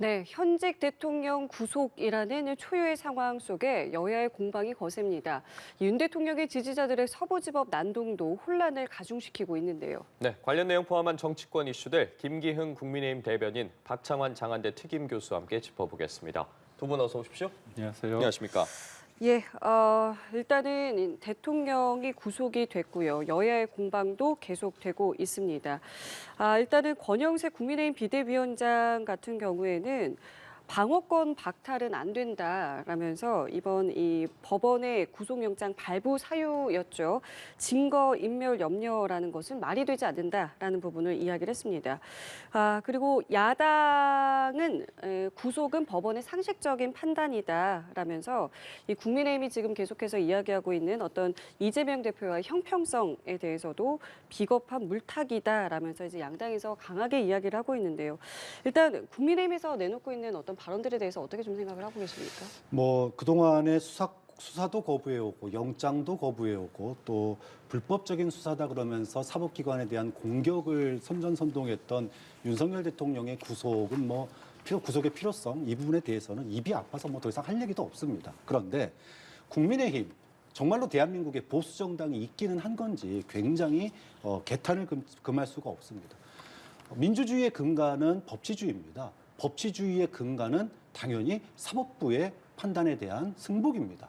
네, 현직 대통령 구속이라는 초유의 상황 속에 여야의 공방이 거셉니다. 윤 대통령의 지지자들의 서부지법 난동도 혼란을 가중시키고 있는데요. 네, 관련 내용 포함한 정치권 이슈들 김기흥 국민의힘 대변인, 박창환 장한대 특임 교수와 함께 짚어보겠습니다. 두 분 어서 오십시오. 안녕하세요. 안녕하십니까. 예, 일단은 대통령이 구속이 됐고요. 여야의 공방도 계속되고 있습니다. 일단은 권영세 국민의힘 비대위원장 같은 경우에는 방어권 박탈은 안 된다라면서 이번 이 법원의 구속영장 발부 사유였죠. 증거 인멸 염려라는 것은 말이 되지 않는다라는 부분을 이야기를 했습니다. 그리고 야당은 구속은 법원의 상식적인 판단이다라면서 이 국민의힘이 지금 계속해서 이야기하고 있는 어떤 이재명 대표와의 형평성에 대해서도 비겁한 물타기다라면서 이제 양당에서 강하게 이야기를 하고 있는데요. 일단 국민의힘에서 내놓고 있는 어떤 발언들에 대해서 어떻게 좀 생각을 하고 계십니까? 그동안의 수사도 거부해오고 영장도 거부해오고 또 불법적인 수사다 그러면서 사법기관에 대한 공격을 선전선동했던 윤석열 대통령의 구속은 구속의 필요성 이 부분에 대해서는 입이 아파서 더 이상 할 얘기도 없습니다. 그런데 국민의힘 정말로 대한민국에 보수 정당이 있기는 한 건지 굉장히 개탄을 금할 수가 없습니다. 민주주의의 근간은 법치주의입니다. 법치주의의 근간은 당연히 사법부의 판단에 대한 승복입니다.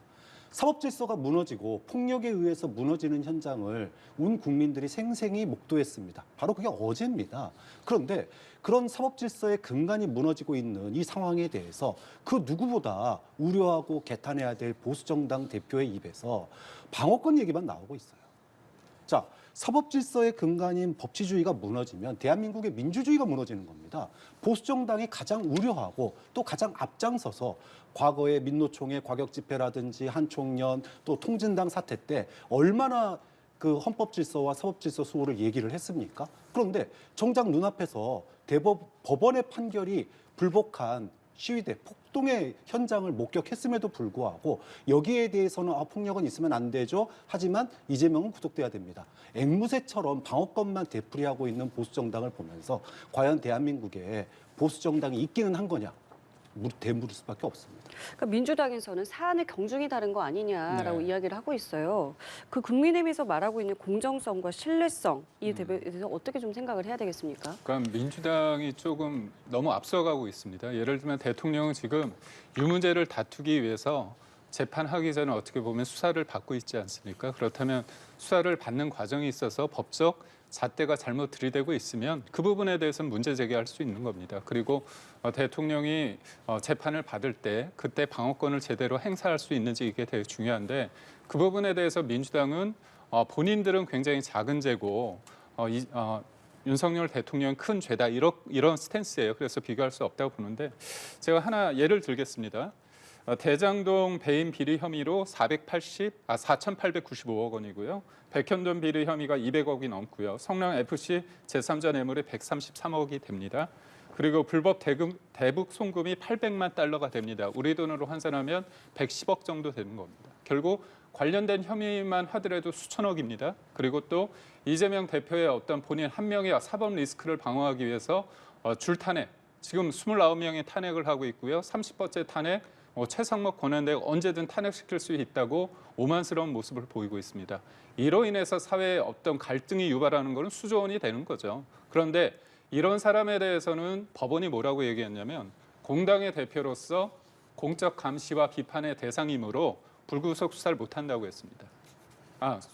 사법 질서가 무너지고 폭력에 의해서 무너지는 현장을 온 국민들이 생생히 목도했습니다. 바로 그게 어제입니다. 그런데 그런 사법 질서의 근간이 무너지고 있는 이 상황에 대해서 그 누구보다 우려하고 개탄해야 될 보수정당 대표의 입에서 방어권 얘기만 나오고 있어요. 자, 사법 질서의 근간인 법치주의가 무너지면 대한민국의 민주주의가 무너지는 겁니다. 보수정당이 가장 우려하고 또 가장 앞장서서 과거의 민노총의 과격 집회라든지 한총련 또 통진당 사태 때 얼마나 그 헌법 질서와 사법 질서 수호를 얘기를 했습니까? 그런데 정작 눈앞에서 법원의 판결이 불복한 시위대 폭동의 현장을 목격했음에도 불구하고 여기에 대해서는 폭력은 있으면 안 되죠. 하지만 이재명은 구속돼야 됩니다. 앵무새처럼 방어권만 되풀이하고 있는 보수정당을 보면서 과연 대한민국에 보수정당이 있기는 한 거냐. 되물을 수밖에 없습니다. 그러니까 민주당에서는 사안의 경중이 다른 거 아니냐라고 네. 이야기를 하고 있어요. 그 국민의힘에서 말하고 있는 공정성과 신뢰성 이 대해서 어떻게 좀 생각을 해야 되겠습니까? 그러니까 민주당이 조금 너무 앞서가고 있습니다. 예를 들면 대통령은 지금 이 문제를 다투기 위해서 재판하기 전에 어떻게 보면 수사를 받고 있지 않습니까? 그렇다면 수사를 받는 과정에 있어서 법적 잣대가 잘못 들이대고 있으면 그 부분에 대해서는 문제 제기할 수 있는 겁니다. 그리고 대통령이 재판을 받을 때 그때 방어권을 제대로 행사할 수 있는지 이게 되게 중요한데 그 부분에 대해서 민주당은 본인들은 굉장히 작은 죄고 윤석열 대통령은 큰 죄다 이런 스탠스예요. 그래서 비교할 수 없다고 보는데 제가 하나 예를 들겠습니다. 대장동 배임 비리 혐의로 4,895억 원이고요. 백현동 비리 혐의가 200억이 넘고요. 성남 FC 제3자 뇌물이 133억이 됩니다. 그리고 불법 대북 송금이 800만 달러가 됩니다. 우리 돈으로 환산하면 110억 정도 되는 겁니다. 결국 관련된 혐의만 하더라도 수천억입니다. 그리고 또 이재명 대표의 어떤 본인 한 명의 사법 리스크를 방어하기 위해서 줄탄핵, 지금 29명의 탄핵을 하고 있고요. 30번째 탄핵, 최상목 권한대가 언제든 탄핵시킬 수 있다고 오만스러운 모습을 보이고 있습니다. 이로 인해서 사회에 어떤 갈등이 유발하는 것은 수조 원이 되는 거죠. 그런데 이런 사람에 대해서는 법원이 뭐라고 얘기했냐면 공당의 대표로서 공적 감시와 비판의 대상이므로 불구속 수사를 못한다고 했습니다.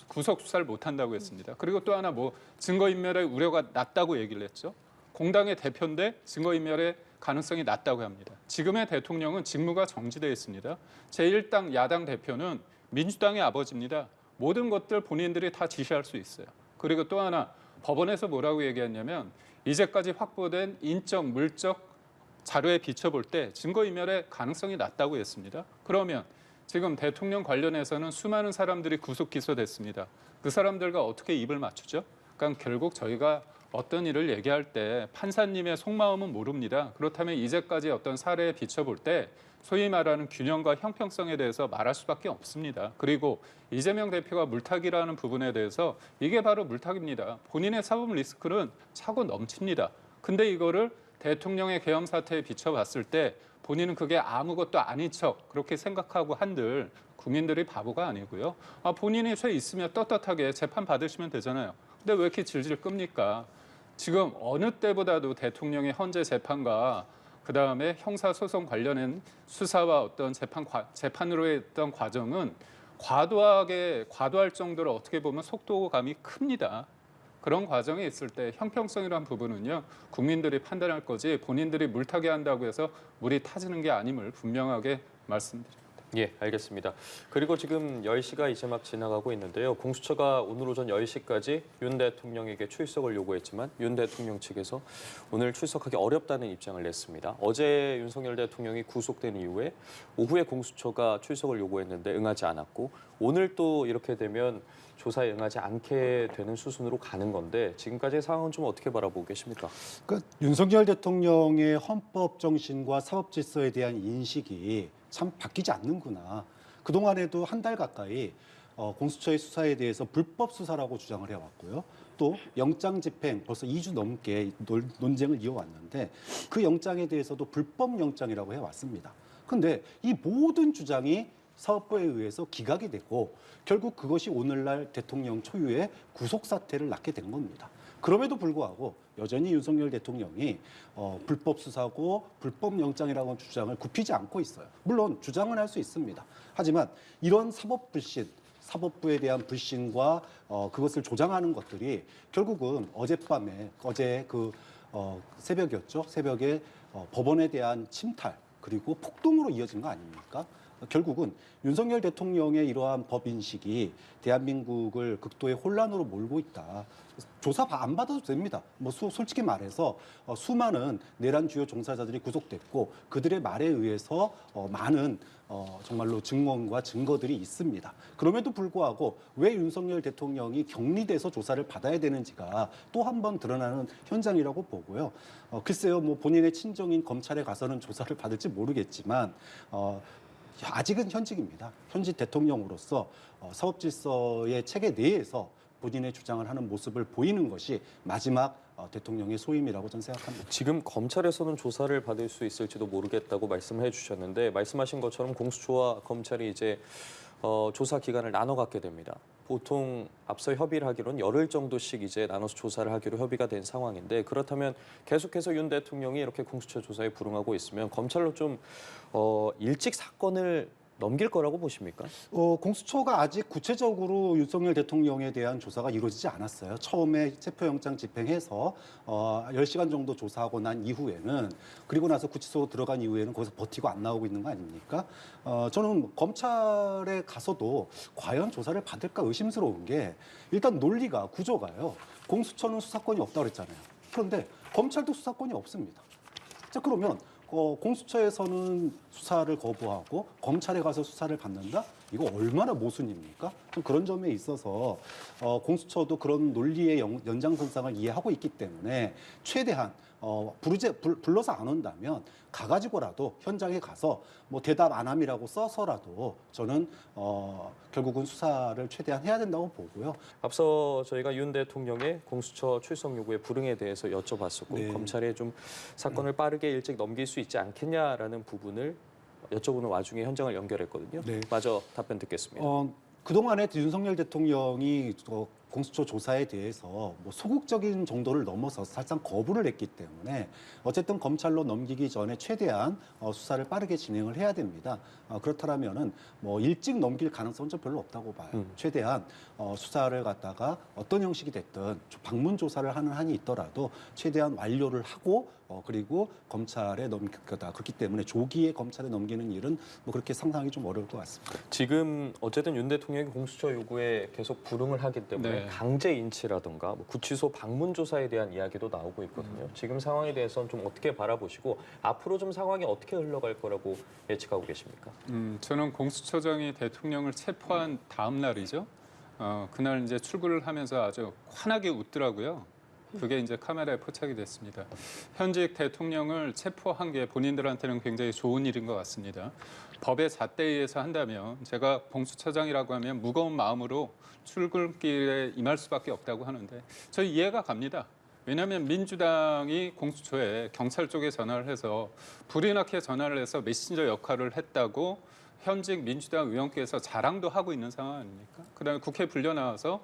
구속 수사를 못한다고 했습니다. 그리고 또 하나 증거인멸의 우려가 낮다고 얘기를 했죠. 공당의 대표인데 증거인멸의 가능성이 낮다고 합니다. 지금의 대통령은 직무가 정지되어 있습니다. 제1당 야당 대표는 민주당의 아버지입니다. 모든 것들 본인들이 다 지시할 수 있어요. 그리고 또 하나 법원에서 뭐라고 얘기했냐면 이제까지 확보된 인적, 물적 자료에 비춰볼 때 증거인멸의 가능성이 낮다고 했습니다. 그러면 지금 대통령 관련해서는 수많은 사람들이 구속 기소됐습니다. 그 사람들과 어떻게 입을 맞추죠? 그러니까 결국 저희가 어떤 일을 얘기할 때 판사님의 속마음은 모릅니다. 그렇다면 이제까지 어떤 사례에 비춰볼 때 소위 말하는 균형과 형평성에 대해서 말할 수밖에 없습니다. 그리고 이재명 대표가 물타기라는 부분에 대해서 이게 바로 물타기입니다. 본인의 사법 리스크는 차고 넘칩니다. 근데 이거를 대통령의 계엄 사태에 비춰봤을 때 본인은 그게 아무것도 아닌 척 그렇게 생각하고 한들 국민들이 바보가 아니고요. 본인이 죄 있으면 떳떳하게 재판 받으시면 되잖아요. 근데 왜 이렇게 질질 끕니까? 지금 어느 때보다도 대통령의 현재 재판과 그다음에 형사소송 관련된 수사와 어떤 재판으로 했던 과정은 과도할 정도로 어떻게 보면 속도감이 큽니다. 그런 과정에 있을 때 형평성이라는 부분은요, 국민들이 판단할 거지 본인들이 물타기 한다고 해서 물이 타지는 게 아님을 분명하게 말씀드립니다. 예, 알겠습니다. 그리고 지금 10시가 이제 막 지나가고 있는데요. 공수처가 오늘 오전 10시까지 윤 대통령에게 출석을 요구했지만 윤 대통령 측에서 오늘 출석하기 어렵다는 입장을 냈습니다. 어제 윤석열 대통령이 구속된 이후에 오후에 공수처가 출석을 요구했는데 응하지 않았고 오늘 또 이렇게 되면 조사에 응하지 않게 되는 수순으로 가는 건데 지금까지의 상황은 좀 어떻게 바라보고 계십니까? 그러니까 윤석열 대통령의 헌법 정신과 사법 질서에 대한 인식이 참 바뀌지 않는구나. 그동안에도 한 달 가까이 공수처의 수사에 대해서 불법 수사라고 주장을 해왔고요. 또 영장 집행 벌써 2주 넘게 논쟁을 이어왔는데 그 영장에 대해서도 불법 영장이라고 해왔습니다. 그런데 이 모든 주장이 사법부에 의해서 기각이 되고 결국 그것이 오늘날 대통령 초유의 구속 사태를 낳게 된 겁니다. 그럼에도 불구하고 여전히 윤석열 대통령이 불법 수사고 불법 영장이라는 주장을 굽히지 않고 있어요. 물론 주장은 할 수 있습니다. 하지만 이런 사법 불신, 사법부에 대한 불신과 그것을 조장하는 것들이 결국은 어제 새벽이었죠. 새벽에 법원에 대한 침탈 그리고 폭동으로 이어진 거 아닙니까? 결국은 윤석열 대통령의 이러한 법 인식이 대한민국을 극도의 혼란으로 몰고 있다. 조사 안 받아도 됩니다. 솔직히 말해서 수많은 내란 주요 종사자들이 구속됐고 그들의 말에 의해서 많은 정말로 증언과 증거들이 있습니다. 그럼에도 불구하고 왜 윤석열 대통령이 격리돼서 조사를 받아야 되는지가 또 한 번 드러나는 현장이라고 보고요. 글쎄요, 본인의 친정인 검찰에 가서는 조사를 받을지 모르겠지만 아직은 현직입니다. 현직 대통령으로서 사법 질서의 체계 내에서 본인의 주장을 하는 모습을 보이는 것이 마지막 대통령의 소임이라고 저는 생각합니다. 지금 검찰에서는 조사를 받을 수 있을지도 모르겠다고 말씀해 주셨는데 말씀하신 것처럼 공수처와 검찰이 이제 조사 기간을 나눠 갖게 됩니다. 보통 앞서 협의를 하기로는 열흘 정도씩 이제 나눠서 조사를 하기로 협의가 된 상황인데 그렇다면 계속해서 윤 대통령이 이렇게 공수처 조사에 불응하고 있으면 검찰로 좀 일찍 사건을 넘길 거라고 보십니까? 공수처가 아직 구체적으로 윤석열 대통령에 대한 조사가 이루어지지 않았어요. 처음에 체포영장 집행해서 10시간 정도 조사하고 난 이후에는 그리고 나서 구치소로 들어간 이후에는 거기서 버티고 안 나오고 있는 거 아닙니까? 저는 검찰에 가서도 과연 조사를 받을까 의심스러운 게 일단 논리가 구조가요. 공수처는 수사권이 없다고 그랬잖아요. 그런데 검찰도 수사권이 없습니다. 자, 그러면 공수처에서는 수사를 거부하고 검찰에 가서 수사를 받는다? 이거 얼마나 모순입니까? 좀 그런 점에 있어서 공수처도 그런 논리의 연장선상을 이해하고 있기 때문에 최대한 불러서 안 온다면 가가지고라도 현장에 가서 대답 안 함이라고 써서라도 저는 결국은 수사를 최대한 해야 된다고 보고요. 앞서 저희가 윤 대통령의 공수처 출석 요구의 불응에 대해서 여쭤봤었고 네. 검찰에 좀 사건을 빠르게 일찍 넘길 수 있지 않겠냐라는 부분을 여쭤보는 와중에 현장을 연결했거든요. 네. 마저 답변 듣겠습니다. 그동안에 윤석열 대통령이 공수처 조사에 대해서 소극적인 정도를 넘어서 사실상 거부를 했기 때문에 어쨌든 검찰로 넘기기 전에 최대한 수사를 빠르게 진행을 해야 됩니다. 그렇다면은 일찍 넘길 가능성은 좀 별로 없다고 봐요. 최대한 수사를 갖다가 어떤 형식이 됐든 방문 조사를 하는 한이 있더라도 최대한 완료를 하고 그리고 검찰에 넘길 거다. 그렇기 때문에 조기에 검찰에 넘기는 일은 그렇게 상상이 좀 어려울 것 같습니다. 지금 어쨌든 윤 대통령이 공수처 요구에 계속 불응을 하기 때문에 네. 강제 인치라든가 구치소 방문 조사에 대한 이야기도 나오고 있거든요. 지금 상황에 대해서는 좀 어떻게 바라보시고 앞으로 좀 상황이 어떻게 흘러갈 거라고 예측하고 계십니까? 저는 공수처장이 대통령을 체포한 다음 날이죠. 그날 이제 출근을 하면서 아주 환하게 웃더라고요. 그게 이제 카메라에 포착이 됐습니다. 현직 대통령을 체포한 게 본인들한테는 굉장히 좋은 일인 것 같습니다. 법의 잣대에 의해서 한다면 제가 공수처장이라고 하면 무거운 마음으로 출근길에 임할 수밖에 없다고 하는데 저 이해가 갑니다. 왜냐하면 민주당이 공수처에 경찰 쪽에 전화를 해서 불이 나게 전화를 해서 메신저 역할을 했다고 현직 민주당 의원께서 자랑도 하고 있는 상황 아닙니까? 그다음에 국회 불려 나와서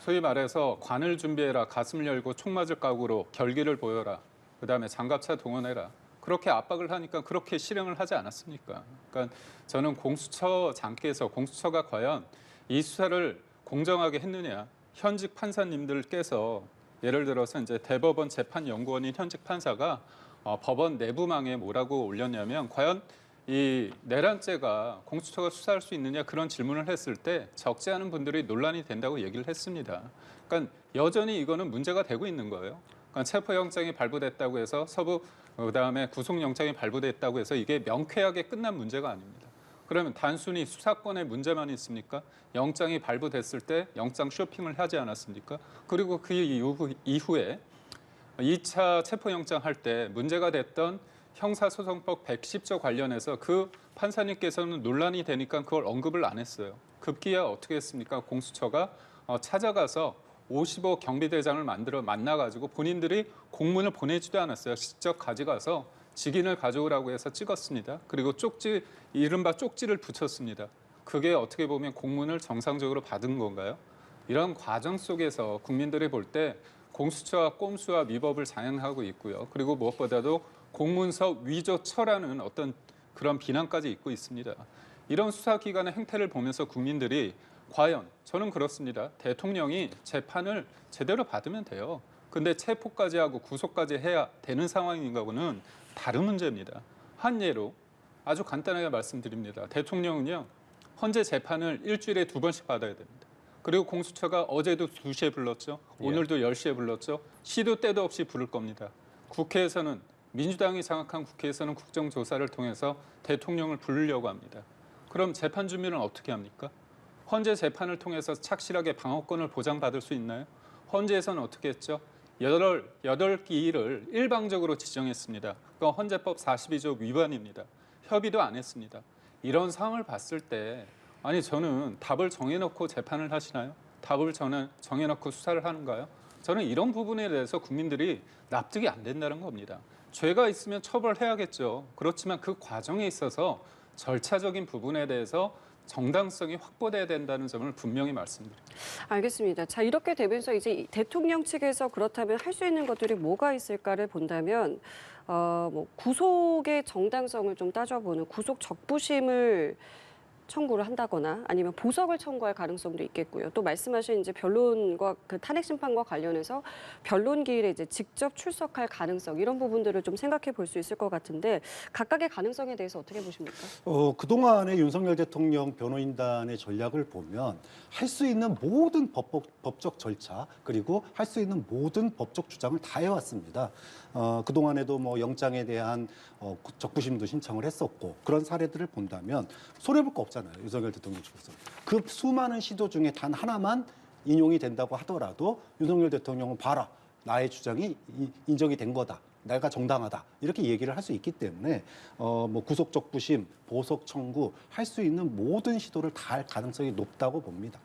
소위 말해서 관을 준비해라, 가슴 열고 총 맞을 각오로 결기를 보여라, 그다음에 장갑차 동원해라. 그렇게 압박을 하니까 그렇게 실행을 하지 않았습니까? 그러니까 저는 공수처장께서 공수처가 과연 이 수사를 공정하게 했느냐, 현직 판사님들께서 예를 들어서 이제 대법원 재판연구원인 현직 판사가 법원 내부망에 뭐라고 올렸냐면 과연 이 내란죄가 공수처가 수사할 수 있느냐 그런 질문을 했을 때 적지 않은 분들이 논란이 된다고 얘기를 했습니다. 그러니까 여전히 이거는 문제가 되고 있는 거예요. 그러니까 체포영장이 발부됐다고 해서 그다음에 구속영장이 발부됐다고 해서 이게 명쾌하게 끝난 문제가 아닙니다. 그러면 단순히 수사권의 문제만 있습니까? 영장이 발부됐을 때 영장 쇼핑을 하지 않았습니까? 그리고 그 이후에 2차 체포영장 할 때 문제가 됐던 형사소송법 110조 관련해서 그 판사님께서는 논란이 되니까 그걸 언급을 안 했어요. 급기야 어떻게 했습니까? 공수처가 찾아가서 55 경비대장을 만나가지고 본인들이 공문을 보내지도 않았어요. 직접 가져가서 직인을 가져오라고 해서 찍었습니다. 그리고 이른바 쪽지를 붙였습니다. 그게 어떻게 보면 공문을 정상적으로 받은 건가요? 이런 과정 속에서 국민들이 볼 때 공수처와 꼼수와 위법을 장행하고 있고요. 그리고 무엇보다도 공문서 위조처라는 어떤 그런 비난까지 있고 있습니다. 이런 수사기관의 행태를 보면서 국민들이 과연 저는 그렇습니다. 대통령이 재판을 제대로 받으면 돼요. 근데 체포까지 하고 구속까지 해야 되는 상황인가고는 다른 문제입니다. 한 예로 아주 간단하게 말씀드립니다. 대통령은요, 헌재 재판을 일주일에 2번씩 받아야 됩니다. 그리고 공수처가 어제도 2시에 불렀죠. 오늘도 10시에 불렀죠. 시도 때도 없이 부를 겁니다. 국회에서는 민주당이 장악한 국회에서는 국정조사를 통해서 대통령을 부르려고 합니다. 그럼 재판 준비는 어떻게 합니까? 헌재 재판을 통해서 착실하게 방어권을 보장받을 수 있나요? 헌재에서는 어떻게 했죠? 8기를 일방적으로 지정했습니다. 그건 헌재법 42조 위반입니다. 협의도 안 했습니다. 이런 상황을 봤을 때 아니 저는 답을 정해놓고 재판을 하시나요? 답을 정해놓고 수사를 하는가요? 저는 이런 부분에 대해서 국민들이 납득이 안 된다는 겁니다. 죄가 있으면 처벌해야겠죠. 그렇지만 그 과정에 있어서 절차적인 부분에 대해서 정당성이 확보돼야 된다는 점을 분명히 말씀드립니다. 알겠습니다. 자, 이렇게 되면서 이제 대통령 측에서 그렇다면 할 수 있는 것들이 뭐가 있을까를 본다면 구속의 정당성을 좀 따져보는 구속 적부심을 청구를 한다거나 아니면 보석을 청구할 가능성도 있겠고요. 또 말씀하신 이제 변론과 그 탄핵 심판과 관련해서 변론 기일에 이제 직접 출석할 가능성 이런 부분들을 좀 생각해 볼 수 있을 것 같은데 각각의 가능성에 대해서 어떻게 보십니까? 그동안의 윤석열 대통령 변호인단의 전략을 보면 할 수 있는 모든 법적 절차 그리고 할 수 있는 모든 법적 주장을 다 해왔습니다. 그동안에도 뭐 영장에 대한 적부심도 신청을 했었고 그런 사례들을 본다면 손해볼 거 없잖아요. 윤석열 대통령 측에서. 그 수많은 시도 중에 단 하나만 인용이 된다고 하더라도 윤석열 대통령은 봐라. 나의 주장이 인정이 된 거다. 내가 정당하다. 이렇게 얘기를 할 수 있기 때문에 구속 적부심, 보석 청구 할 수 있는 모든 시도를 다 할 가능성이 높다고 봅니다.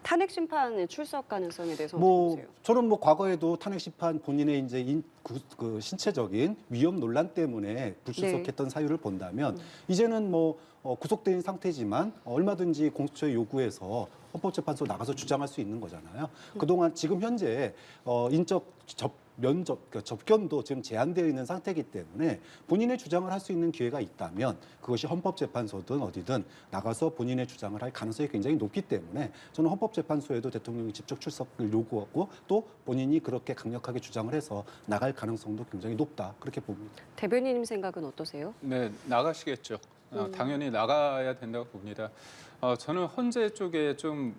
탄핵 심판의 출석 가능성에 대해서 어떻게 보세요? 저는 과거에도 탄핵 심판 본인의 이제 그 신체적인 위험 논란 때문에 불출석했던 사유를 본다면 이제는 구속된 상태지만 얼마든지 공수처에 요구해서 헌법재판소 나가서 주장할 수 있는 거잖아요. 그동안 지금 현재 인적 접견도 지금 제한되어 있는 상태이기 때문에 본인의 주장을 할 수 있는 기회가 있다면 그것이 헌법재판소든 어디든 나가서 본인의 주장을 할 가능성이 굉장히 높기 때문에 저는 헌법재판소에도 대통령이 직접 출석을 요구하고 또 본인이 그렇게 강력하게 주장을 해서 나갈 가능성도 굉장히 높다 그렇게 봅니다. 대변인님 생각은 어떠세요? 네, 나가시겠죠. 당연히 나가야 된다고 봅니다. 저는 헌재 쪽에 좀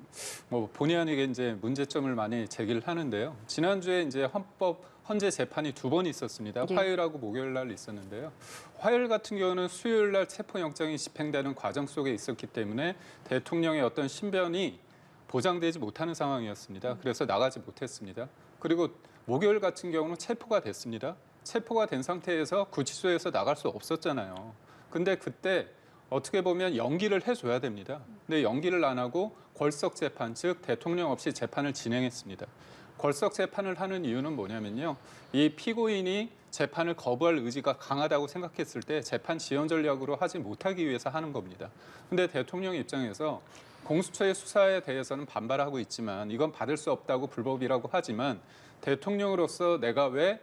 본의 아니게 이제 문제점을 많이 제기를 하는데요. 지난주에 이제 헌재 재판이 2번 있었습니다. 예. 화요일하고 목요일 날 있었는데요. 화요일 같은 경우는 수요일 날 체포영장이 집행되는 과정 속에 있었기 때문에 대통령의 어떤 신변이 보장되지 못하는 상황이었습니다. 그래서 나가지 못했습니다. 그리고 목요일 같은 경우는 체포가 됐습니다. 체포가 된 상태에서 구치소에서 나갈 수 없었잖아요. 근데 그때 어떻게 보면 연기를 해줘야 됩니다. 근데 연기를 안 하고 궐석 재판, 즉 대통령 없이 재판을 진행했습니다. 궐석 재판을 하는 이유는 뭐냐면요. 이 피고인이 재판을 거부할 의지가 강하다고 생각했을 때 재판 지연 전략으로 하지 못하기 위해서 하는 겁니다. 근데 대통령 입장에서 공수처의 수사에 대해서는 반발하고 있지만 이건 받을 수 없다고 불법이라고 하지만 대통령으로서 내가 왜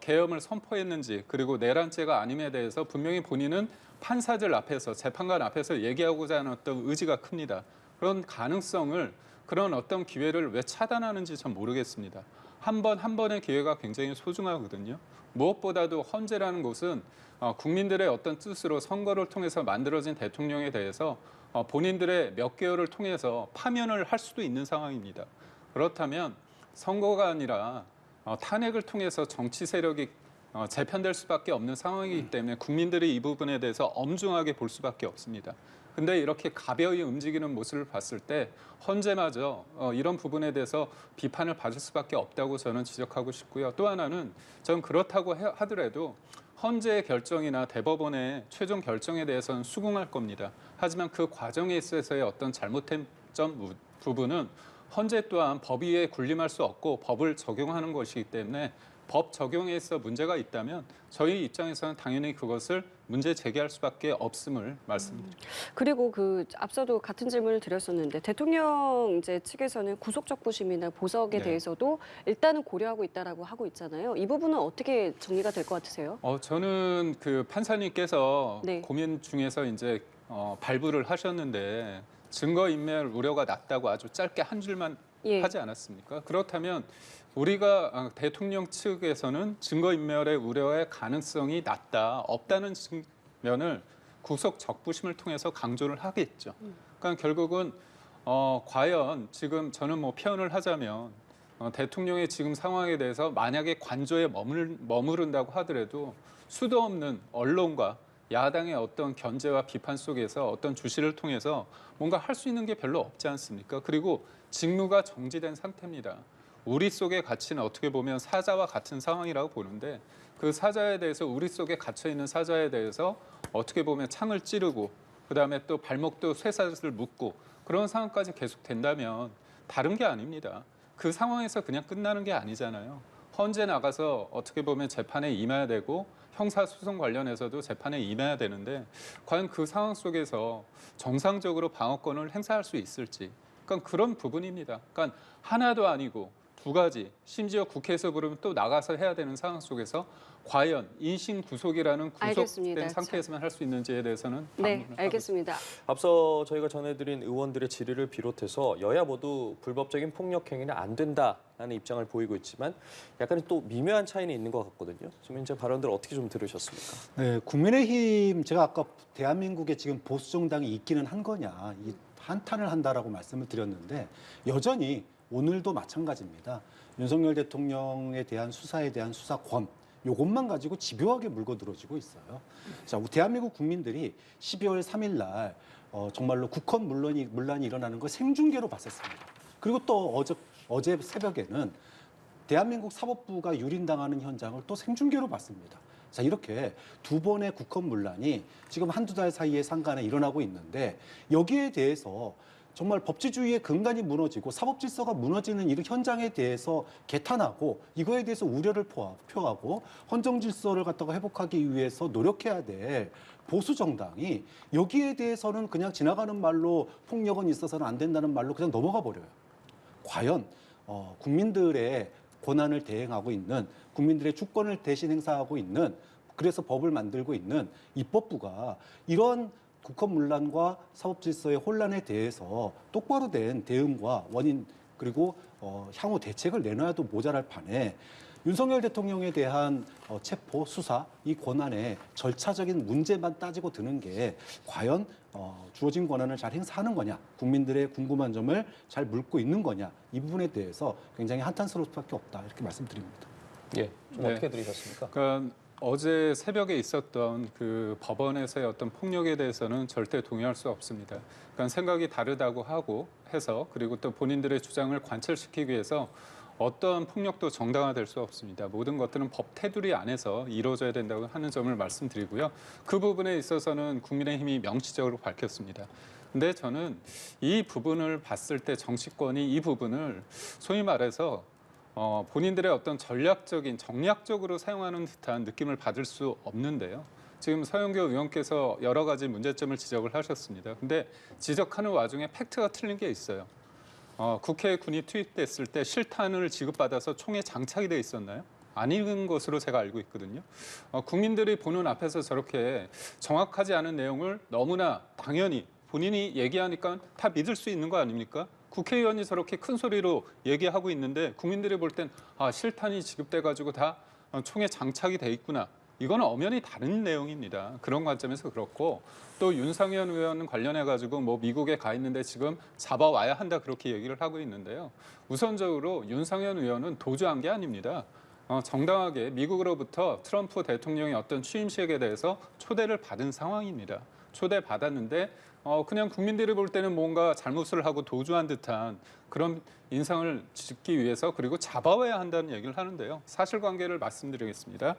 계엄을 선포했는지 그리고 내란죄가 아님에 대해서 분명히 본인은 판사들 앞에서 재판관 앞에서 얘기하고자 하는 어떤 의지가 큽니다. 그런 가능성을 그런 어떤 기회를 왜 차단하는지 전 모르겠습니다. 한 번의 기회가 굉장히 소중하거든요. 무엇보다도 헌재라는 곳은 국민들의 어떤 뜻으로 선거를 통해서 만들어진 대통령에 대해서 본인들의 몇 개월을 통해서 파면을 할 수도 있는 상황입니다. 그렇다면 선거가 아니라 탄핵을 통해서 정치 세력이 재편될 수밖에 없는 상황이기 때문에 국민들이 이 부분에 대해서 엄중하게 볼 수밖에 없습니다. 근데 이렇게 가벼이 움직이는 모습을 봤을 때 헌재마저 이런 부분에 대해서 비판을 받을 수밖에 없다고 저는 지적하고 싶고요. 또 하나는 전 그렇다고 하더라도 헌재의 결정이나 대법원의 최종 결정에 대해서는 수긍할 겁니다. 하지만 그 과정에 있어서의 어떤 잘못된 부분은 헌재 또한 법 위에 군림할 수 없고 법을 적용하는 것이기 때문에 법 적용에 있어 문제가 있다면 저희 입장에서는 당연히 그것을 문제 제기할 수밖에 없음을 말씀드립니다. 그리고 앞서도 같은 질문을 드렸었는데 대통령 이제 측에서는 구속적부심이나 보석에 네. 대해서도 일단은 고려하고 있다라고 하고 있잖아요. 이 부분은 어떻게 정리가 될 것 같으세요? 저는 그 판사님께서 네. 고민 중에서 이제 발부를 하셨는데 증거인멸 우려가 낮다고 아주 짧게 한 줄만 예. 하지 않았습니까? 그렇다면 우리가 대통령 측에서는 증거인멸의 우려의 가능성이 낮다, 없다는 측면을 구속 적부심을 통해서 강조를 하겠죠. 그러니까 결국은 과연 지금 저는 뭐 표현을 하자면 대통령의 지금 상황에 대해서 만약에 관저에 머무른다고 하더라도 수도 없는 언론과 야당의 어떤 견제와 비판 속에서 어떤 주시를 통해서 뭔가 할 수 있는 게 별로 없지 않습니까? 그리고 직무가 정지된 상태입니다. 우리 속의 가치는 어떻게 보면 사자와 같은 상황이라고 보는데 그 사자에 대해서 우리 속에 갇혀 있는 사자에 대해서 어떻게 보면 창을 찌르고 그다음에 또 발목도 쇠사슬을 묶고 그런 상황까지 계속된다면 다른 게 아닙니다. 그 상황에서 그냥 끝나는 게 아니잖아요. 헌재 나가서 어떻게 보면 재판에 임해야 되고 형사소송 관련해서도 재판에 임해야 되는데 과연 그 상황 속에서 정상적으로 방어권을 행사할 수 있을지 그러니까 그런 부분입니다. 그러니까 하나도 아니고 두 가지 심지어 국회에서 부르면 또 나가서 해야 되는 상황 속에서 과연 인신 구속이라는 알겠습니다. 구속된 상태에서만 할 수 있는지에 대해서는 네, 반문을 알겠습니다. 앞서 저희가 전해드린 의원들의 질의를 비롯해서 여야 모두 불법적인 폭력 행위는 안 된다라는 입장을 보이고 있지만 약간 또 미묘한 차이는 있는 것 같거든요. 지금 이제 발언들 어떻게 좀 들으셨습니까? 네, 국민의힘 제가 아까 대한민국에 지금 보수 정당이 있기는 한 거냐 이 한탄을 한다라고 말씀을 드렸는데 여전히 오늘도 마찬가지입니다. 윤석열 대통령에 대한 수사에 대한 수사권 이것만 가지고 집요하게 물고 늘어지고 있어요. 자, 대한민국 국민들이 12월 3일 날 정말로 국헌 문란이 일어나는 거 생중계로 봤었습니다. 그리고 또 어제 새벽에는 대한민국 사법부가 유린당하는 현장을 또 생중계로 봤습니다. 자, 이렇게 두 번의 국헌 문란이 지금 한두 달 사이에 상간에 일어나고 있는데 여기에 대해서 정말 법치주의의 근간이 무너지고 사법 질서가 무너지는 이런 현장에 대해서 개탄하고 이거에 대해서 우려를 표하고 헌정 질서를 갖다가 회복하기 위해서 노력해야 될 보수 정당이 여기에 대해서는 그냥 지나가는 말로 폭력은 있어서는 안 된다는 말로 그냥 넘어가 버려요. 과연 국민들의 권한을 대행하고 있는 국민들의 주권을 대신 행사하고 있는 그래서 법을 만들고 있는 입법부가 이런 국헌 문란과 사법 질서의 혼란에 대해서 똑바로 된 대응과 원인 그리고 향후 대책을 내놔도 모자랄 판에 윤석열 대통령에 대한 체포, 수사, 이 권한의 절차적인 문제만 따지고 드는 게 과연 주어진 권한을 잘 행사하는 거냐, 국민들의 궁금한 점을 잘 묻고 있는 거냐, 이 부분에 대해서 굉장히 한탄스러울 수밖에 없다 이렇게 말씀드립니다. 예, 좀 네. 어떻게 들으셨습니까? 그러니까 어제 새벽에 있었던 그 법원에서의 어떤 폭력에 대해서는 절대 동의할 수 없습니다. 그러니까 생각이 다르다고 하고 해서 그리고 또 본인들의 주장을 관철시키기 위해서 어떤 폭력도 정당화될 수 없습니다. 모든 것들은 법 테두리 안에서 이루어져야 된다고 하는 점을 말씀드리고요. 그 부분에 있어서는 국민의힘이 명시적으로 밝혔습니다. 근데 저는 이 부분을 봤을 때 정치권이 이 부분을 소위 말해서 본인들의 어떤 전략적인 정략적으로 사용하는 듯한 느낌을 받을 수 없는데요. 지금 서영교 의원께서 여러 가지 문제점을 지적을 하셨습니다. 근데 지적하는 와중에 팩트가 틀린 게 있어요. 국회에 군이 투입됐을 때 실탄을 지급받아서 총에 장착이 돼 있었나요? 아닌 것으로 제가 알고 있거든요. 국민들이 보는 앞에서 저렇게 정확하지 않은 내용을 너무나 당연히 본인이 얘기하니까 다 믿을 수 있는 거 아닙니까? 국회의원이 저렇게 큰 소리로 얘기하고 있는데 국민들이 볼 땐 실탄이 지급돼가지고 다 총에 장착이 돼 있구나. 이거는 엄연히 다른 내용입니다. 그런 관점에서 그렇고 또 윤상현 의원 관련해가지고 뭐 미국에 가 있는데 지금 잡아와야 한다 그렇게 얘기를 하고 있는데요. 우선적으로 윤상현 의원은 도주한 게 아닙니다. 정당하게 미국으로부터 트럼프 대통령의 어떤 취임식에 대해서 초대를 받은 상황입니다. 초대받았는데 그냥 국민들이 볼 때는 뭔가 잘못을 하고 도주한 듯한 그런 인상을 짓기 위해서 그리고 잡아와야 한다는 얘기를 하는데요. 사실관계를 말씀드리겠습니다.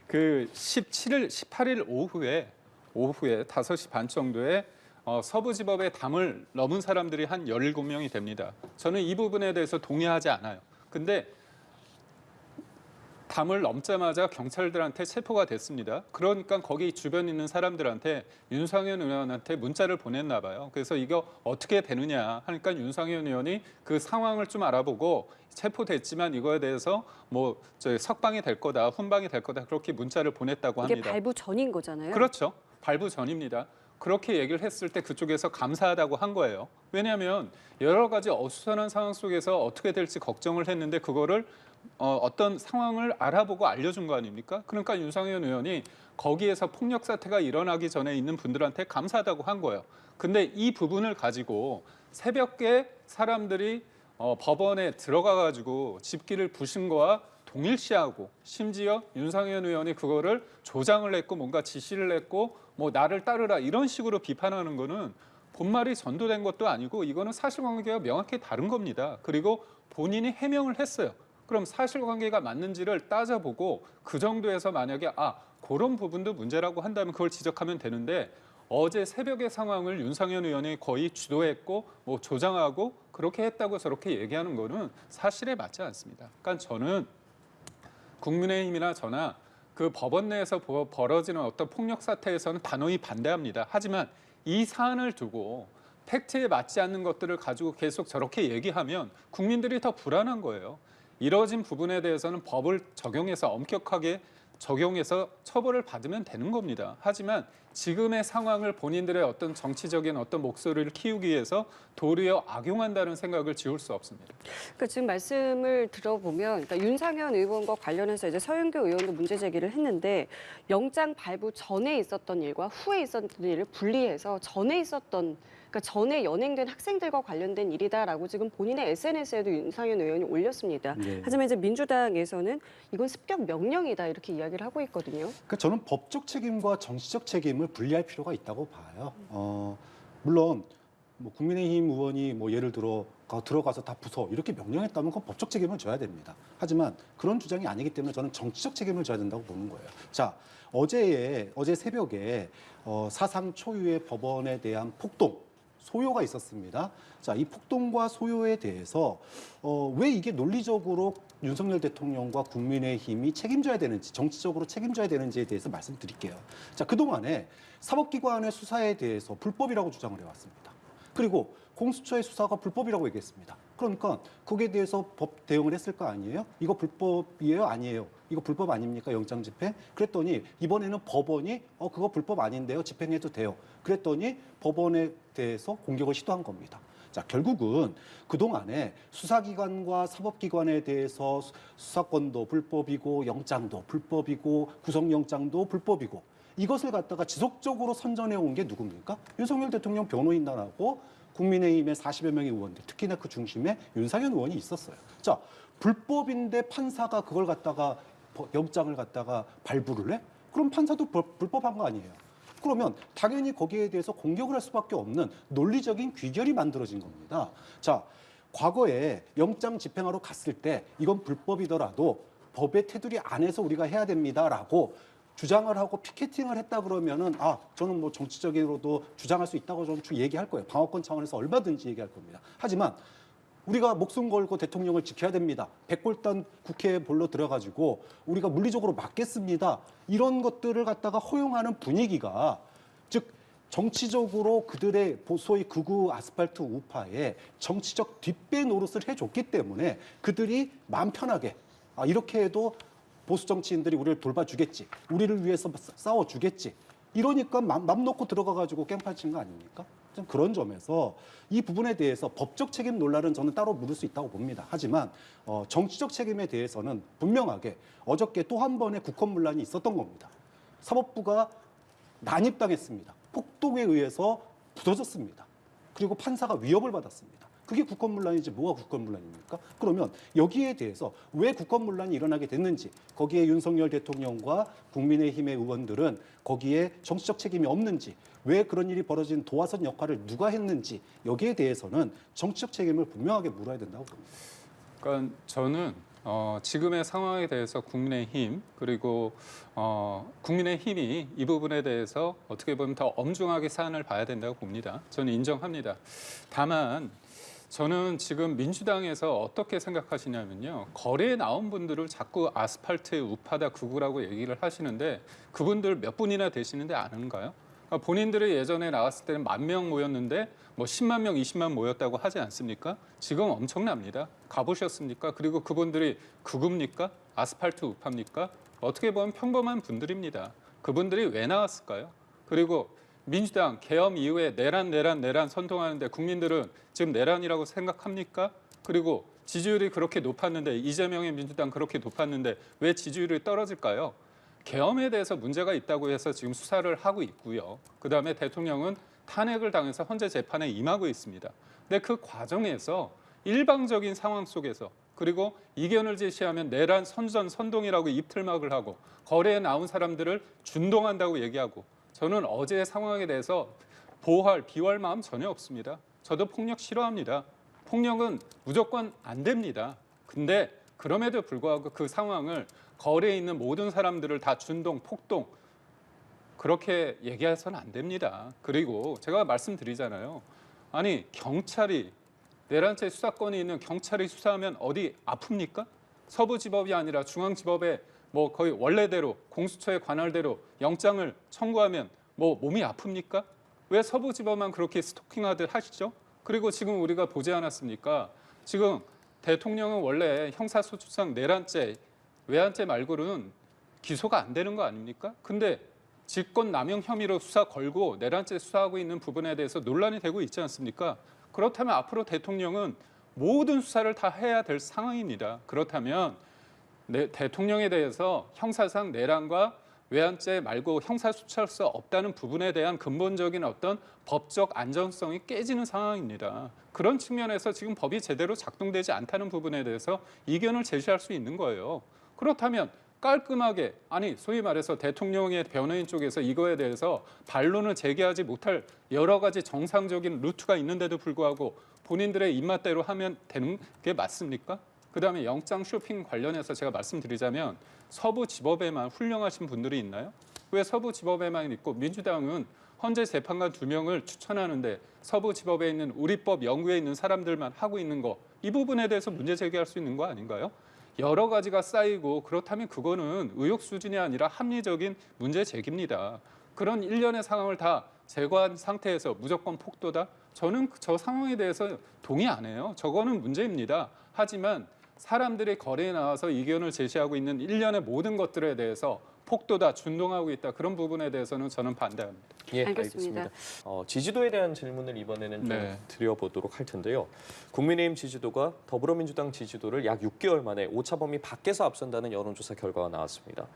그 18일 오후에 5시 반 정도에 서부지법의 담을 넘은 사람들이 한 17명이 됩니다. 저는 이 부분에 대해서 동의하지 않아요. 근데 담을 넘자마자 경찰들한테 체포가 됐습니다. 그러니까 거기 주변에 있는 사람들한테 윤상현 의원한테 문자를 보냈나 봐요. 그래서 이거 어떻게 되느냐 하니까 윤상현 의원이 그 상황을 좀 알아보고 체포됐지만 이거에 대해서 뭐 석방이 될 거다, 훈방이 될 거다 그렇게 문자를 보냈다고 이게 합니다. 발부 전인 거잖아요. 그렇죠. 발부 전입니다. 그렇게 얘기를 했을 때 그쪽에서 감사하다고 한 거예요. 왜냐하면 여러 가지 어수선한 상황 속에서 어떻게 될지 걱정을 했는데 그거를 어떤 상황을 알아보고 알려준 거 아닙니까? 그러니까 윤상현 의원이 거기에서 폭력 사태가 일어나기 전에 있는 분들한테 감사하다고 한 거예요. 근데 이 부분을 가지고 새벽에 사람들이 법원에 들어가가지고 집기를 부신 거와 동일시하고 심지어 윤상현 의원이 그거를 조장을 했고 뭔가 지시를 했고 뭐 나를 따르라 이런 식으로 비판하는 거는 본말이 전도된 것도 아니고 이거는 사실관계가 명확히 다른 겁니다. 그리고 본인이 해명을 했어요. 그럼 사실관계가 맞는지를 따져보고 그 정도에서 만약에 그런 부분도 문제라고 한다면 그걸 지적하면 되는데 어제 새벽의 상황을 윤상현 의원이 거의 주도했고 뭐 조장하고 그렇게 했다고 저렇게 얘기하는 거는 사실에 맞지 않습니다. 그러니까 저는 국민의힘이나 저나 그 법원 내에서 벌어지는 어떤 폭력 사태에서는 단호히 반대합니다. 하지만 이 사안을 두고 팩트에 맞지 않는 것들을 가지고 계속 저렇게 얘기하면 국민들이 더 불안한 거예요. 이뤄진 부분에 대해서는 법을 적용해서 엄격하게 적용해서 처벌을 받으면 되는 겁니다. 하지만 지금의 상황을 본인들의 어떤 정치적인 어떤 목소리를 키우기 위해서 도리어 악용한다는 생각을 지울 수 없습니다. 그러니까 지금 말씀을 들어보면 그러니까 윤상현 의원과 관련해서 이제 서영교 의원도 문제 제기를 했는데 영장 발부 전에 있었던 일과 후에 있었던 일을 분리해서 전에 있었던 그러니까 전에 연행된 학생들과 관련된 일이다라고 지금 본인의 SNS에도 윤상현 의원이 올렸습니다. 네. 하지만 이제 민주당에서는 이건 습격 명령이다 이렇게 이야기를 하고 있거든요. 그러니까 저는 법적 책임과 정치적 책임을 분리할 필요가 있다고 봐요. 물론 뭐 국민의힘 의원이 뭐 예를 들어 들어가서 다 부숴 이렇게 명령했다면 그건 법적 책임을 져야 됩니다. 하지만 그런 주장이 아니기 때문에 저는 정치적 책임을 져야 된다고 보는 거예요. 자, 어제 새벽에 사상 초유의 법원에 대한 폭동 소요가 있었습니다. 자, 이 폭동과 소요에 대해서 왜 이게 논리적으로 윤석열 대통령과 국민의힘이 책임져야 되는지, 정치적으로 책임져야 되는지에 대해서 말씀드릴게요. 자, 그동안에 사법기관의 수사에 대해서 불법이라고 주장을 해왔습니다. 그리고 공수처의 수사가 불법이라고 얘기했습니다. 그러니까 거기에 대해서 법 대응을 했을 거 아니에요? 이거 불법이에요? 아니에요? 이거 불법 아닙니까? 영장 집행? 그랬더니 이번에는 법원이 그거 불법 아닌데요? 집행해도 돼요. 그랬더니 법원에 대해서 공격을 시도한 겁니다. 자, 결국은 그동안에 수사기관과 사법기관에 대해서 수사권도 불법이고 영장도 불법이고 구속영장도 불법이고 이것을 갖다가 지속적으로 선전해 온 게 누굽니까? 윤석열 대통령 변호인단하고 국민의힘의 40여 명의 의원들, 특히나 그 중심에 윤상현 의원이 있었어요. 자, 불법인데 판사가 그걸 갖다가 영장을 갖다가 발부를 해? 그럼 판사도 불법한 거 아니에요? 그러면 당연히 거기에 대해서 공격을 할 수밖에 없는 논리적인 귀결이 만들어진 겁니다. 자, 과거에 영장 집행하러 갔을 때 이건 불법이더라도 법의 테두리 안에서 우리가 해야 됩니다라고 주장을 하고 피켓팅을 했다 그러면은 저는 뭐 정치적으로도 주장할 수 있다고 좀 얘기할 거예요. 방어권 차원에서 얼마든지 얘기할 겁니다. 하지만 우리가 목숨 걸고 대통령을 지켜야 됩니다. 백골단 국회에 볼로 들어가지고 우리가 물리적으로 막겠습니다. 이런 것들을 갖다가 허용하는 분위기가 즉 정치적으로 그들의 소위 극우 아스팔트 우파에 정치적 뒷배 노릇을 해줬기 때문에 그들이 마음 편하게 이렇게 해도 보수 정치인들이 우리를 돌봐주겠지. 우리를 위해서 싸워주겠지. 이러니까 맘 놓고 들어가가지고 깽판 친 거 아닙니까? 좀 그런 점에서 이 부분에 대해서 법적 책임 논란은 저는 따로 물을 수 있다고 봅니다. 하지만 정치적 책임에 대해서는 분명하게 어저께 또 한 번의 국헌문란이 있었던 겁니다. 사법부가 난입당했습니다. 폭동에 의해서 부서졌습니다. 그리고 판사가 위협을 받았습니다. 그게 국헌문란이지 뭐가 국헌문란입니까? 그러면 여기에 대해서 왜 국헌문란이 일어나게 됐는지 거기에 윤석열 대통령과 국민의힘의 의원들은 거기에 정치적 책임이 없는지 왜 그런 일이 벌어진 도화선 역할을 누가 했는지 여기에 대해서는 정치적 책임을 분명하게 물어야 된다고 봅니다. 그러니까 저는 지금의 상황에 대해서 국민의힘 그리고 국민의힘이 이 부분에 대해서 어떻게 보면 더 엄중하게 사안을 봐야 된다고 봅니다. 저는 인정합니다. 다만 저는 지금 민주당에서 어떻게 생각하시냐면요. 거리에 나온 분들을 자꾸 아스팔트의 우파다 극우라고 얘기를 하시는데 그분들 몇 분이나 되시는데 아는가요? 그러니까 본인들이 예전에 나왔을 때는 10,000명 모였는데 뭐 10만 명, 20만 모였다고 하지 않습니까? 지금 엄청납니다. 가보셨습니까? 그리고 그분들이 극우입니까? 아스팔트 우파입니까? 어떻게 보면 평범한 분들입니다. 그분들이 왜 나왔을까요? 그리고 민주당 계엄 이후에 내란 선동하는데 국민들은 지금 내란이라고 생각합니까? 그리고 지지율이 그렇게 높았는데 이재명의 민주당 그렇게 높았는데 왜 지지율이 떨어질까요? 계엄에 대해서 문제가 있다고 해서 지금 수사를 하고 있고요. 그다음에 대통령은 탄핵을 당해서 헌재 재판에 임하고 있습니다. 근데 그 과정에서 일방적인 상황 속에서 그리고 이견을 제시하면 내란 선동이라고 입틀막을 하고 거리에 나온 사람들을 준동한다고 얘기하고 저는 어제의 상황에 대해서 비호할 마음 전혀 없습니다. 저도 폭력 싫어합니다. 폭력은 무조건 안 됩니다. 근데 그럼에도 불구하고 그 상황을 거리에 있는 모든 사람들을 다 준동, 폭동 그렇게 얘기해서는 안 됩니다. 그리고 제가 말씀드리잖아요. 아니 경찰이 내란죄 수사권이 있는 경찰이 수사하면 어디 아픕니까? 서부지법이 아니라 중앙지법에 뭐 거의 원래대로 공수처의 관할대로 영장을 청구하면 뭐 몸이 아픕니까? 왜 서부지법만 그렇게 스토킹하듯 하시죠? 그리고 지금 우리가 보지 않았습니까? 지금 대통령은 원래 형사소추상 내란죄, 외환죄 말고는 기소가 안 되는 거 아닙니까? 근데 직권남용 혐의로 수사 걸고 내란죄 수사하고 있는 부분에 대해서 논란이 되고 있지 않습니까? 그렇다면 앞으로 대통령은 모든 수사를 다 해야 될 상황입니다. 그렇다면 대통령에 대해서 형사상 내란과 외환죄 말고 형사수사할 수 없다는 부분에 대한 근본적인 어떤 법적 안정성이 깨지는 상황입니다. 그런 측면에서 지금 법이 제대로 작동되지 않다는 부분에 대해서 이견을 제시할 수 있는 거예요. 그렇다면 깔끔하게 소위 말해서 대통령의 변호인 쪽에서 이거에 대해서 반론을 제기하지 못할 여러 가지 정상적인 루트가 있는데도 불구하고 본인들의 입맛대로 하면 되는 게 맞습니까? 그다음에 영장 쇼핑 관련해서 제가 말씀드리자면 서부지법에만 훌륭하신 분들이 있나요? 왜 서부지법에만 있고 민주당은 헌재 재판관 2명을 추천하는데 서부지법에 있는 우리법 연구에 있는 사람들만 하고 있는 거 이 부분에 대해서 문제 제기할 수 있는 거 아닌가요? 여러 가지가 쌓이고 그렇다면 그거는 의혹 수준이 아니라 합리적인 문제 제기입니다. 그런 일련의 상황을 다 제거한 상태에서 무조건 폭도다? 저는 저 상황에 대해서 동의 안 해요. 저거는 문제입니다. 하지만 사람들이 거리에 나와서 이견을 제시하고 있는 일련의 모든 것들에 대해서 폭도다, 준동하고 있다 그런 부분에 대해서는 저는 반대합니다. 예, 알겠습니다. 알겠습니다. 지지도에 대한 질문을 이번에는 좀 네. 드려보도록 할 텐데요. 국민의힘 지지도가 더불어민주당 지지도를 약 6개월 만에 오차 범위 밖에서 앞선다는 여론조사 결과가 나왔습니다.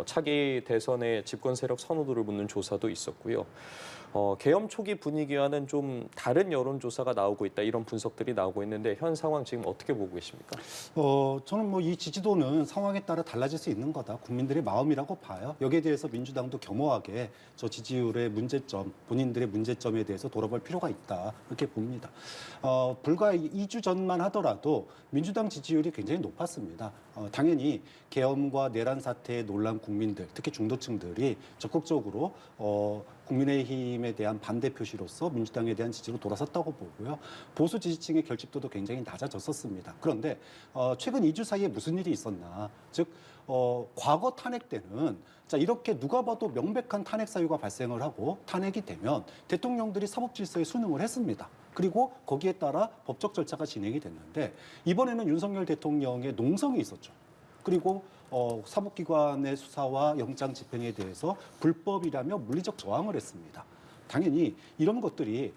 차기 대선의 집권 세력 선호도를 묻는 조사도 있었고요. 계엄 초기 분위기와는 좀 다른 여론조사가 나오고 있다 이런 분석들이 나오고 있는데 현 상황 지금 어떻게 보고 계십니까? 저는 이 지지도는 상황에 따라 달라질 수 있는 거다. 국민들의 마음이라고 있다고 봐요. 여기에 대해서 민주당도 겸허하게 저 지지율의 문제점, 본인들의 문제점에 대해서 돌아볼 필요가 있다 이렇게 봅니다. 불과 2주 전만 하더라도 민주당 지지율이 굉장히 높았습니다. 당연히 계엄과 내란 사태에 놀란 국민들, 특히 중도층들이 적극적으로 국민의힘에 대한 반대 표시로서 민주당에 대한 지지로 돌아섰다고 보고요. 보수 지지층의 결집도도 굉장히 낮아졌었습니다. 그런데 최근 2주 사이에 무슨 일이 있었나? 즉 과거 탄핵 때는 자 이렇게 누가 봐도 명백한 탄핵 사유가 발생을 하고 탄핵이 되면 대통령들이 사법 질서에 순응을 했습니다. 그리고 거기에 따라 법적 절차가 진행이 됐는데 이번에는 윤석열 대통령의 농성이 있었죠. 그리고 사법기관의 수사와 영장 집행에 대해서 불법이라며 물리적 저항을 했습니다. 당연히 이런 것들이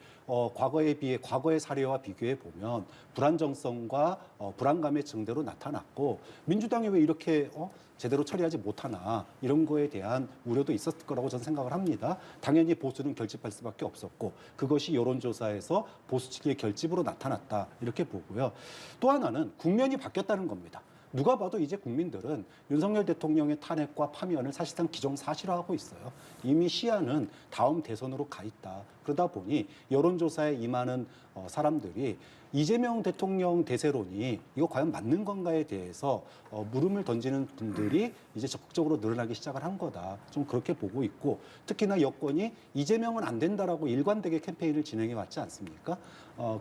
과거의 사례와 비교해 보면 불안정성과 불안감의 증대로 나타났고 민주당이 왜 이렇게 제대로 처리하지 못하나 이런 거에 대한 우려도 있었을 거라고 저는 생각을 합니다. 당연히 보수는 결집할 수밖에 없었고 그것이 여론조사에서 보수 측의 결집으로 나타났다 이렇게 보고요. 또 하나는 국면이 바뀌었다는 겁니다. 누가 봐도 이제 국민들은 윤석열 대통령의 탄핵과 파면을 사실상 기정사실화하고 있어요. 이미 시야는 다음 대선으로 가 있다. 그러다 보니 여론조사에 임하는 사람들이 이재명 대통령 대세론이 이거 과연 맞는 건가에 대해서 물음을 던지는 분들이 이제 적극적으로 늘어나기 시작을 한 거다. 좀 그렇게 보고 있고 특히나 여권이 이재명은 안 된다라고 일관되게 캠페인을 진행해 왔지 않습니까?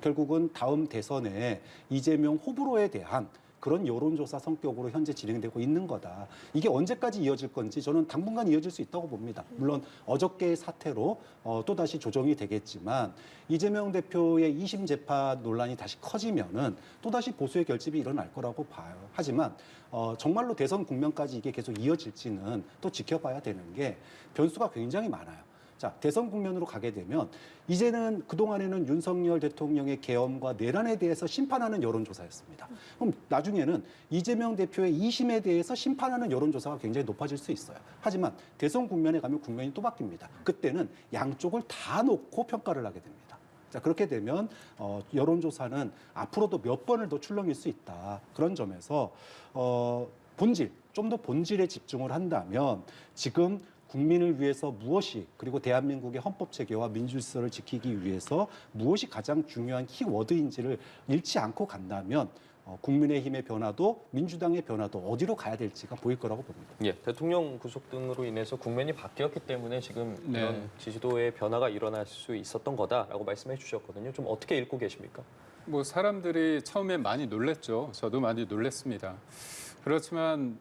결국은 다음 대선에 이재명 호불호에 대한 그런 여론조사 성격으로 현재 진행되고 있는 거다. 이게 언제까지 이어질 건지 저는 당분간 이어질 수 있다고 봅니다. 물론 어저께의 사태로 또다시 조정이 되겠지만 이재명 대표의 2심 재판 논란이 다시 커지면은 또다시 보수의 결집이 일어날 거라고 봐요. 하지만 정말로 대선 국면까지 이게 계속 이어질지는 또 지켜봐야 되는 게 변수가 굉장히 많아요. 자, 대선 국면으로 가게 되면 이제는 그동안에는 윤석열 대통령의 계엄과 내란에 대해서 심판하는 여론조사였습니다. 그럼 나중에는 이재명 대표의 2심에 대해서 심판하는 여론조사가 굉장히 높아질 수 있어요. 하지만 대선 국면에 가면 국면이 또 바뀝니다. 그때는 양쪽을 다 놓고 평가를 하게 됩니다. 자, 그렇게 되면 여론조사는 앞으로도 몇 번을 더 출렁일 수 있다. 그런 점에서 좀 더 본질에 집중을 한다면 지금 국민을 위해서 무엇이 그리고 대한민국의 헌법 체계와 민주질서를 지키기 위해서 무엇이 가장 중요한 키워드인지를 잃지 않고 간다면 국민의힘의 변화도 민주당의 변화도 어디로 가야 될지가 보일 거라고 봅니다. 예, 대통령 구속 등으로 인해서 국면이 바뀌었기 때문에 지금 네. 이런 지지도의 변화가 일어날 수 있었던 거다라고 말씀해 주셨거든요. 좀 어떻게 읽고 계십니까? 뭐 사람들이 처음에 많이 놀랬죠. 저도 많이 놀랬습니다. 그렇지만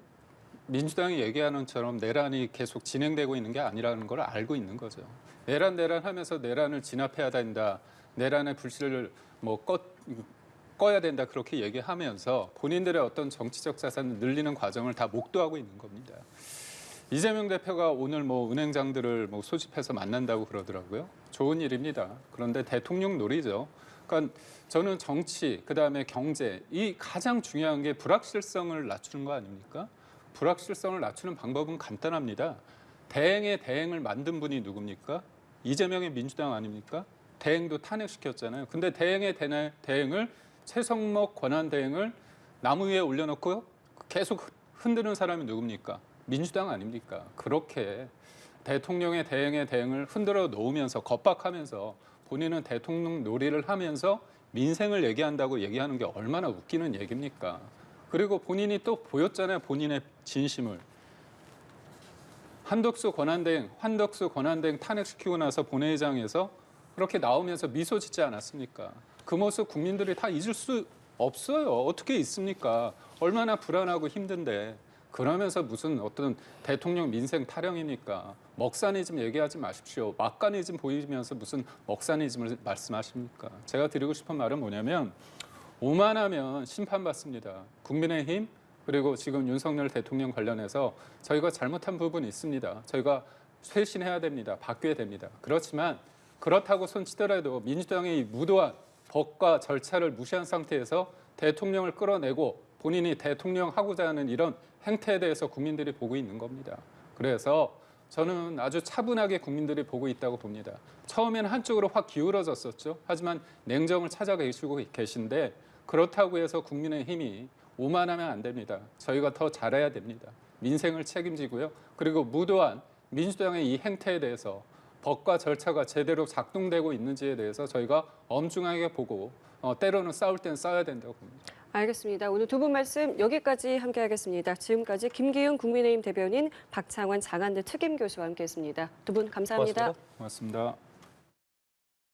민주당이 얘기하는 것처럼 내란이 계속 진행되고 있는 게 아니라는 걸 알고 있는 거죠. 내란 하면서 내란을 진압해야 된다. 내란의 불씨를 꺼야 된다. 그렇게 얘기하면서 본인들의 어떤 정치적 자산을 늘리는 과정을 다 목도하고 있는 겁니다. 이재명 대표가 오늘 은행장들을 소집해서 만난다고 그러더라고요. 좋은 일입니다. 그런데 대통령 놀이죠. 그러니까 저는 정치, 그다음에 경제, 이 가장 중요한 게 불확실성을 낮추는 거 아닙니까? 불확실성을 낮추는 방법은 간단합니다. 대행의 대행을 만든 분이 누굽니까? 이재명의 민주당 아닙니까? 대행도 탄핵시켰잖아요. 근데 대행의 대행을 최성목 권한대행을 나무 위에 올려놓고 계속 흔드는 사람이 누굽니까? 민주당 아닙니까? 그렇게 대통령의 대행을 흔들어 놓으면서 겁박하면서 본인은 대통령 놀이를 하면서 민생을 얘기한다고 얘기하는 게 얼마나 웃기는 얘기입니까? 그리고 본인이 또 보였잖아요. 본인의 진심을. 환덕수 권한대행 탄핵시키고 나서 본회의장에서 그렇게 나오면서 미소 짓지 않았습니까? 그 모습 국민들이 다 잊을 수 없어요. 어떻게 있습니까? 얼마나 불안하고 힘든데. 그러면서 무슨 어떤 대통령 민생 타령입니까? 먹사니즘 얘기하지 마십시오. 막가니즘 보이면서 무슨 먹사니즘을 말씀하십니까? 제가 드리고 싶은 말은 뭐냐면 오만하면 심판받습니다. 국민의힘 그리고 지금 윤석열 대통령 관련해서 저희가 잘못한 부분이 있습니다. 저희가 쇄신해야 됩니다. 바뀌어야 됩니다. 그렇지만 그렇다고 손치더라도 민주당의 무도한 법과 절차를 무시한 상태에서 대통령을 끌어내고 본인이 대통령 하고자 하는 이런 행태에 대해서 국민들이 보고 있는 겁니다. 그래서 저는 아주 차분하게 국민들이 보고 있다고 봅니다. 처음에는 한쪽으로 확 기울어졌었죠. 하지만 냉정을 찾아계시고 계신데 그렇다고 해서 국민의힘이 오만하면 안 됩니다. 저희가 더 잘해야 됩니다. 민생을 책임지고요. 그리고 무도한 민주당의 이 행태에 대해서 법과 절차가 제대로 작동되고 있는지에 대해서 저희가 엄중하게 보고 때로는 싸울 땐 싸워야 된다고 봅니다. 알겠습니다. 오늘 두 분 말씀 여기까지 함께하겠습니다. 지금까지 김기훈 국민의힘 대변인, 박창환 장한대 특임 교수와 함께했습니다. 두 분 감사합니다. 고맙습니다. 고맙습니다.